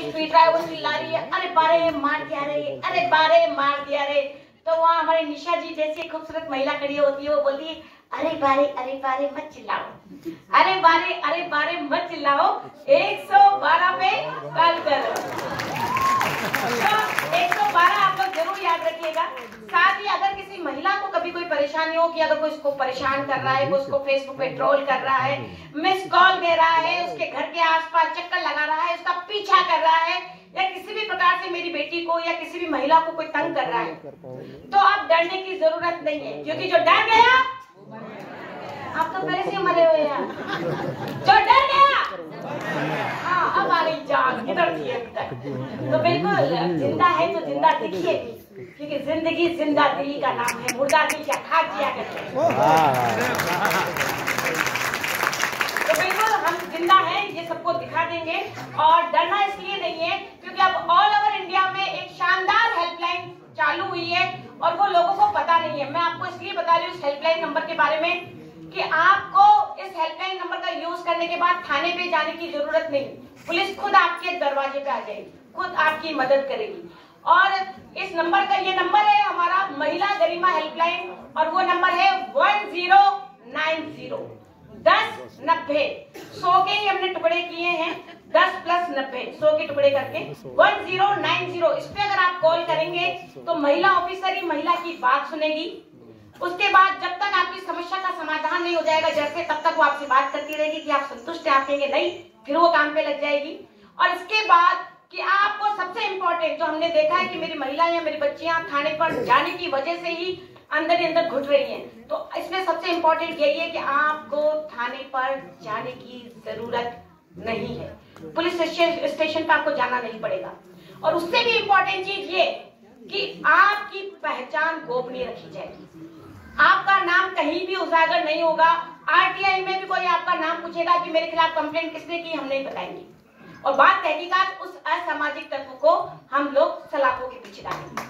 पीट रहा है, वो चिल्ला रही है, अरे बारे मार दिया रे, अरे बारे मार दिया रे। तो वहाँ हमारी निशा जी जैसी खूबसूरत महिला खड़ी होती है, वो बोलती है अरे बारे मत चिल्लाओ, अरे बारे मत चिल्लाओ, 112 पे कॉल करो। तो 112 आप लोग जरूर याद रखिएगा। साथ ही अगर किसी महिला को कभी कोई परेशानी हो कि अगर कोई उसको परेशान कर रहा है, कोई उसको फेसबुक पे ट्रोल कर रहा है, मिस कॉल दे रहा है, उसके घर के आसपास चक्कर लगा रहा है, उसका पीछा कर रहा है, या किसी भी प्रकार से मेरी बेटी को या किसी भी महिला को कोई तंग कर रहा है, तो आप डरने की जरूरत नहीं है, क्योंकि जो डर गया, आप तो पहले से मरे हुए हैं, जो डर गया, हाँ अब आ गई जान, किधर थी अभी तक। तो बिल्कुल जिंदा है तो जिंदा दिखिए, क्योंकि जिंदगी जिंदा दिली का नाम है, मुर्दा दिल क्या खा जिया करते हैं। तो बिल्कुल हम जिंदा हैं, ये सबको दिखा देंगे। और डरना इसलिए नहीं है क्योंकि अब ऑल ओवर इंडिया में एक शानदार हेल्पलाइन चालू हुई है और वो लोगों को पता नहीं है। मैं आपको इसलिए बता रही हूँ इस हेल्पलाइन नंबर के बारे में कि आपको इस हेल्पलाइन नंबर का यूज करने के बाद थाने पे जाने की जरूरत नहीं, पुलिस खुद आपके दरवाजे पे आ जाएगी, खुद आपकी मदद करेगी। और इस नंबर का, ये नंबर है हमारा महिला गरिमा हेल्पलाइन, और वो नंबर है 1090 1090। 100 के ही हमने टुकड़े किए हैं, 10 + 90, 100 के टुकड़े करके 1090। इस पे अगर आप कॉल करेंगे तो महिला ऑफिसर ही महिला की बात सुनेगी। उसके बाद जब तक आपकी समस्या का समाधान नहीं हो जाएगा जैसे, तब तक वो आपसे बात करती रहेगी कि आप संतुष्ट हैं, आप कहेंगे नहीं, फिर वो काम पे लग जाएगी। और इसके बाद कि आपको सबसे इम्पोर्टेंट जो हमने देखा है कि मेरी महिला या मेरी बच्चियां थाने पर जाने की वजह से ही अंदर ही अंदर घुट रही हैं, तो इसमें सबसे इम्पोर्टेंट यही है कि आपको थाने पर जाने की जरूरत नहीं है, पुलिस स्टेशन पर आपको जाना नहीं पड़ेगा। और उससे भी इम्पोर्टेंट चीज ये कि आपकी पहचान गोपनीय रखी जाएगी, आपका नाम कहीं भी उजागर नहीं होगा। आरटीआई में भी कोई आपका नाम पूछेगा कि मेरे खिलाफ कंप्लेंट किसने की, हम नहीं बताएंगे। और बात तहकीकात उस असामाजिक तत्व को हम लोग सलाखों के पीछे डालेंगे।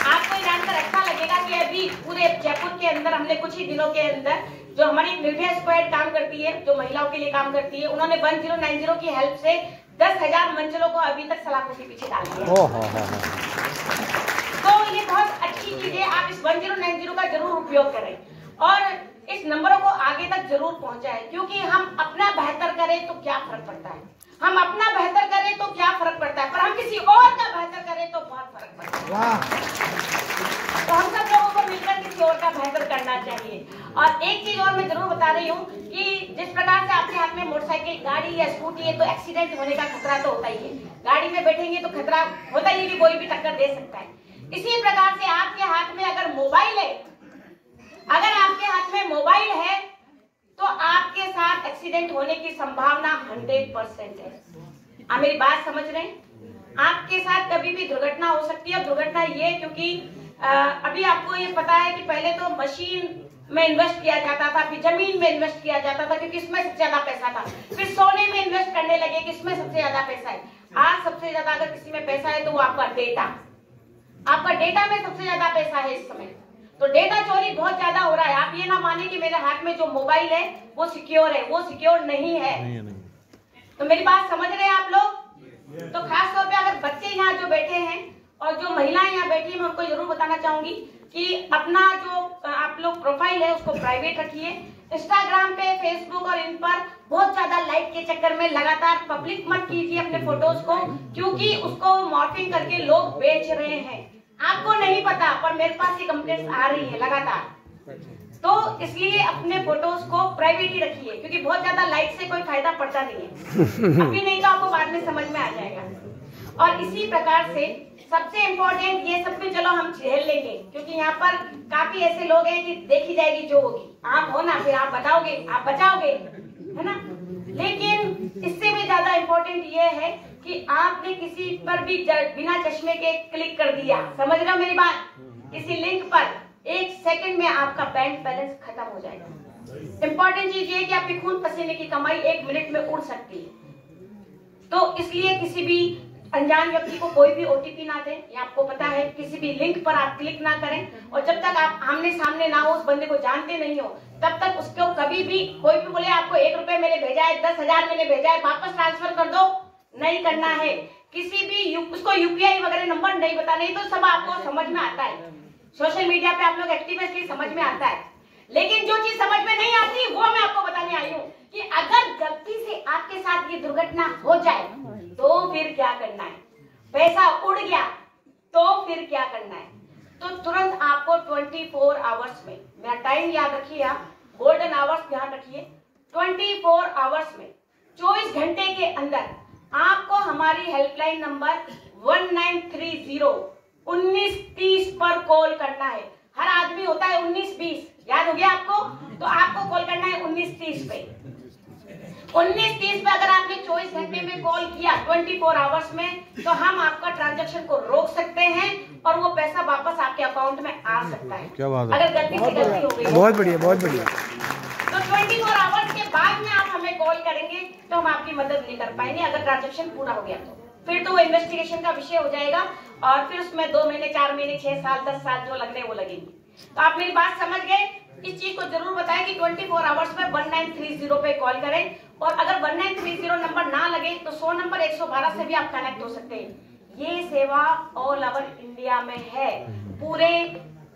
आपको जानकर अच्छा लगेगा कि अभी पूरे जयपुर के अंदर हमने कुछ ही दिनों के अंदर जो हमारी निर्भया स्क्वाड काम करती है, जो महिलाओं के लिए काम करती है, उन्होंने 1090 की हेल्प से 10,000 मंचलों को अभी तक सलाखों के पीछे डाल दिया। तो ये बहुत अच्छी चीज है, आप इस 1090 का जरूर उपयोग करें और इस नंबरों को आगे तक जरूर पहुंचाएं, क्योंकि हम अपना बेहतर करें तो क्या फर्क पड़ता है, हम अपना बेहतर करें तो क्या फर्क पड़ता है, पर हम किसी और का बेहतर करें तो बहुत फर्क पड़ता है। तो हम सब लोगों को मिलकर किसी और का बेहतर करना चाहिए। और एक चीज और मैं जरूर बता रही हूँ कि जिस प्रकार से आपके हाथ में मोटरसाइकिल, गाड़ी या स्कूटी है तो एक्सीडेंट होने का खतरा तो होता ही है, गाड़ी में बैठेंगे तो खतरा होता ही है कि कोई भी टक्कर दे सकता है। इसी प्रकार से आपके हाथ में अगर मोबाइल है, अगर आपके हाथ में मोबाइल है तो आपके साथ एक्सीडेंट होने की संभावना 100% है। आप मेरी बात समझ रहे हैं? आपके साथ कभी भी दुर्घटना हो सकती है। दुर्घटना ये क्योंकि अभी आपको ये पता है कि पहले तो मशीन में इन्वेस्ट किया जाता था, फिर जमीन में इन्वेस्ट किया जाता था क्योंकि इसमें सबसे ज्यादा पैसा था, फिर सोने में इन्वेस्ट करने लगे कि इसमें सबसे ज्यादा पैसा है। आज सबसे ज्यादा अगर किसी में पैसा है तो वो आपका डेटा, आपका डेटा में सबसे ज्यादा पैसा है इस समय। तो डेटा चोरी बहुत ज्यादा हो रहा है। आप ये ना माने कि मेरे हाथ में जो मोबाइल है वो सिक्योर है, वो सिक्योर नहीं है। तो मेरी बात समझ रहे हैं आप लोग? तो खास तौर पे अगर बच्चे यहाँ जो बैठे हैं और जो महिलाएं यहाँ बैठी हैं, मैं उनको जरूर बताना चाहूंगी कि अपना जो आप लोग प्रोफाइल है उसको प्राइवेट रखिए। इंस्टाग्राम पे, फेसबुक और इन पर बहुत ज्यादा लाइक के चक्कर में लगातार पब्लिक मत कीजिए अपने फोटोज को, क्योंकि उसको मॉर्फिंग करके लोग बेच रहे हैं। आपको नहीं पता पर मेरे पास ये कंप्लेंट्स आ रही है लगातार। तो इसलिए अपने फोटोज को प्राइवेट ही रखिए, क्योंकि बहुत ज्यादा लाइक से कोई फायदा पड़ता नहीं है। अभी नहीं तो आपको बाद में समझ में आ जाएगा। और इसी प्रकार से सबसे इम्पोर्टेंट, ये सब भी चलो हम झेल लेंगे क्योंकि यहाँ पर काफी ऐसे लोग हैं कि देखी जाएगी जो होगी, आप हो ना, फिर आप बताओगे, आप बचाओगे, है ना। लेकिन इससे भी ज्यादा इम्पोर्टेंट ये है कि आपने किसी पर भी बिना चश्मे के क्लिक कर दिया, समझ रहे हो मेरी बात, किसी लिंक पर 1 सेकंड में आपका बैंक बैलेंस खत्म हो जाएगा। इंपॉर्टेंट चीज ये है कि आपकी खून पसीने की कमाई 1 मिनट में उड़ सकती है। तो इसलिए किसी भी अनजान व्यक्ति को कोई भी ओटीपी ना दें, ये आपको पता है। किसी भी लिंक पर आप क्लिक ना करें, और जब तक आप आमने सामने ना हो, उस बंदे को जानते नहीं हो, तब तक उसको कभी भी कोई भी बोले आपको 1 रुपए मैंने भेजा है, 10,000 मैंने भेजा है, वापस ट्रांसफर कर दो, नहीं करना है, किसी भी उसको यूपीआई वगैरह नंबर नहीं बताना, तो सब आपको समझ में आता है। सोशल मीडिया पे आप लोग एक्टिव है इसलिए समझ में आता है, लेकिन जो चीज समझ में नहीं आती वो मैं आपको बताने आई हूँ कि अगर गलती से आपके साथ ये दुर्घटना हो जाए तो फिर क्या करना है, पैसा उड़ गया तो फिर क्या करना है। तो तुरंत आपको 24 आवर्स में, मेरा टाइम याद रखिए, आप गोल्डन आवर्स ध्यान रखिए, 24 आवर्स में 24 घंटे के अंदर आपको हमारी हेल्पलाइन नंबर 1930 पर कॉल करना है। हर आदमी होता है 1920, याद हो गया आपको, तो आपको कॉल करना है 1930 पे। 1930 पे अगर आपने 24 घंटे में कॉल किया 24 आवर्स में, तो हम आपका ट्रांजैक्शन को रोक सकते हैं और वो पैसा वापस आपके अकाउंट में आ सकता है। क्या बात है, अगर गलती से गलती हो गई। बहुत बढ़िया, बहुत बढ़िया। तो 24 आवर्स के बाद में आप हमें कॉल करेंगे तो हम आपकी मदद नहीं कर पाएंगे। अगर ट्रांजैक्शन पूरा हो गया तो फिर तो वो इन्वेस्टिगेशन का विषय हो जाएगा और फिर उसमें 2 महीने, 4 महीने, 6 साल, 10 साल जो लगने वो लगेंगे। तो आप मेरी बात समझ गए। इस चीज को जरूर बताएं कि 24 आवर्स में 1930 पे कॉल करें, और अगर 1930 नंबर ना लगे तो 100 नंबर 112 से भी आप कनेक्ट हो सकते हैं। ये सेवा ऑल ओवर इंडिया में है, पूरे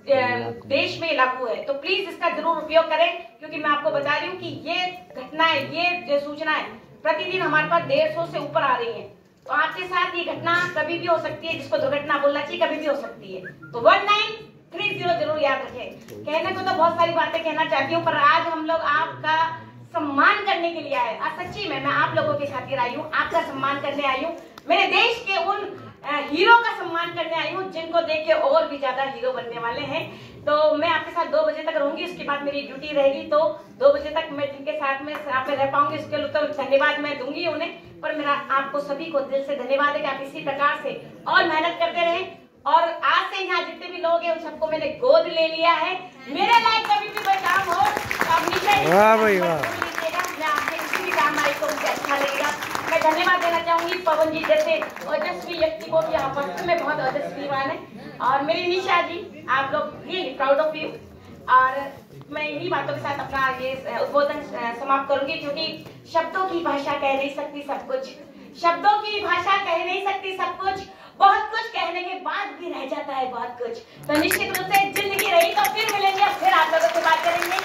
देश में लागू है। तो प्लीज इसका जरूर उपयोग करें, क्योंकि मैं आपको बता रही हूँ कि ये घटनाएं, ये जो सूचनाएं प्रतिदिन हमारे पास 150 से ऊपर आ रही है। तो आपके साथ ये घटना कभी भी हो सकती है, जिसको दुर्घटना बोलना चाहिए, कभी भी हो सकती है। तो 1930 जरूर याद रखें। कहने को तो बहुत सारी बातें कहना चाहती हूँ, पर आज हम लोग आपका सम्मान करने के लिए आए। आज सच्ची में मैं आप लोगों के खातिर आई हूँ, आपका सम्मान करने आई हूँ, मेरे देश के उन हीरो का सम्मान करने आई हूँ जिनको देख के और भी ज्यादा हीरो बनने वाले हैं। तो मैं आपके साथ 2 बजे तक रहूंगी, उसके बाद मेरी ड्यूटी रहेगी। तो 2 बजे तक मैं जिनके साथ में आप रह पाऊंगी उसके लिए तो धन्यवाद मैं दूंगी उन्हें, पर मेरा आपको सभी को दिल से धन्यवाद है कि आप इसी प्रकार से और मेहनत करते रहें। और आज से यहाँ जितने भी लोग हैं उन सबको मैंने गोद ले लिया है। मेरे लायक कभी भी कोई काम हो तो आप नीचे मैं आपके किसी भी काम आई तो मुझे अच्छा लगेगा। मैं धन्यवाद देना चाहूंगी पवन जी जैसे ओजस्वी व्यक्ति को, यहाँ पर में बहुत ओजस्वीवान है, और मेरी निशा जी, आप लोग रियली प्राउड ऑफ यू। और मैं इन्हीं बातों के साथ अपना ये उद्बोधन समाप्त करूंगी, क्योंकि शब्दों की भाषा कह नहीं सकती सब कुछ, शब्दों की भाषा कह नहीं सकती सब कुछ, बहुत कुछ कहने के बाद भी रह जाता है बहुत कुछ। तो निश्चित रूप से जिंदगी रही तो फिर मिलेंगे, फिर आप लोगों से बात करेंगे।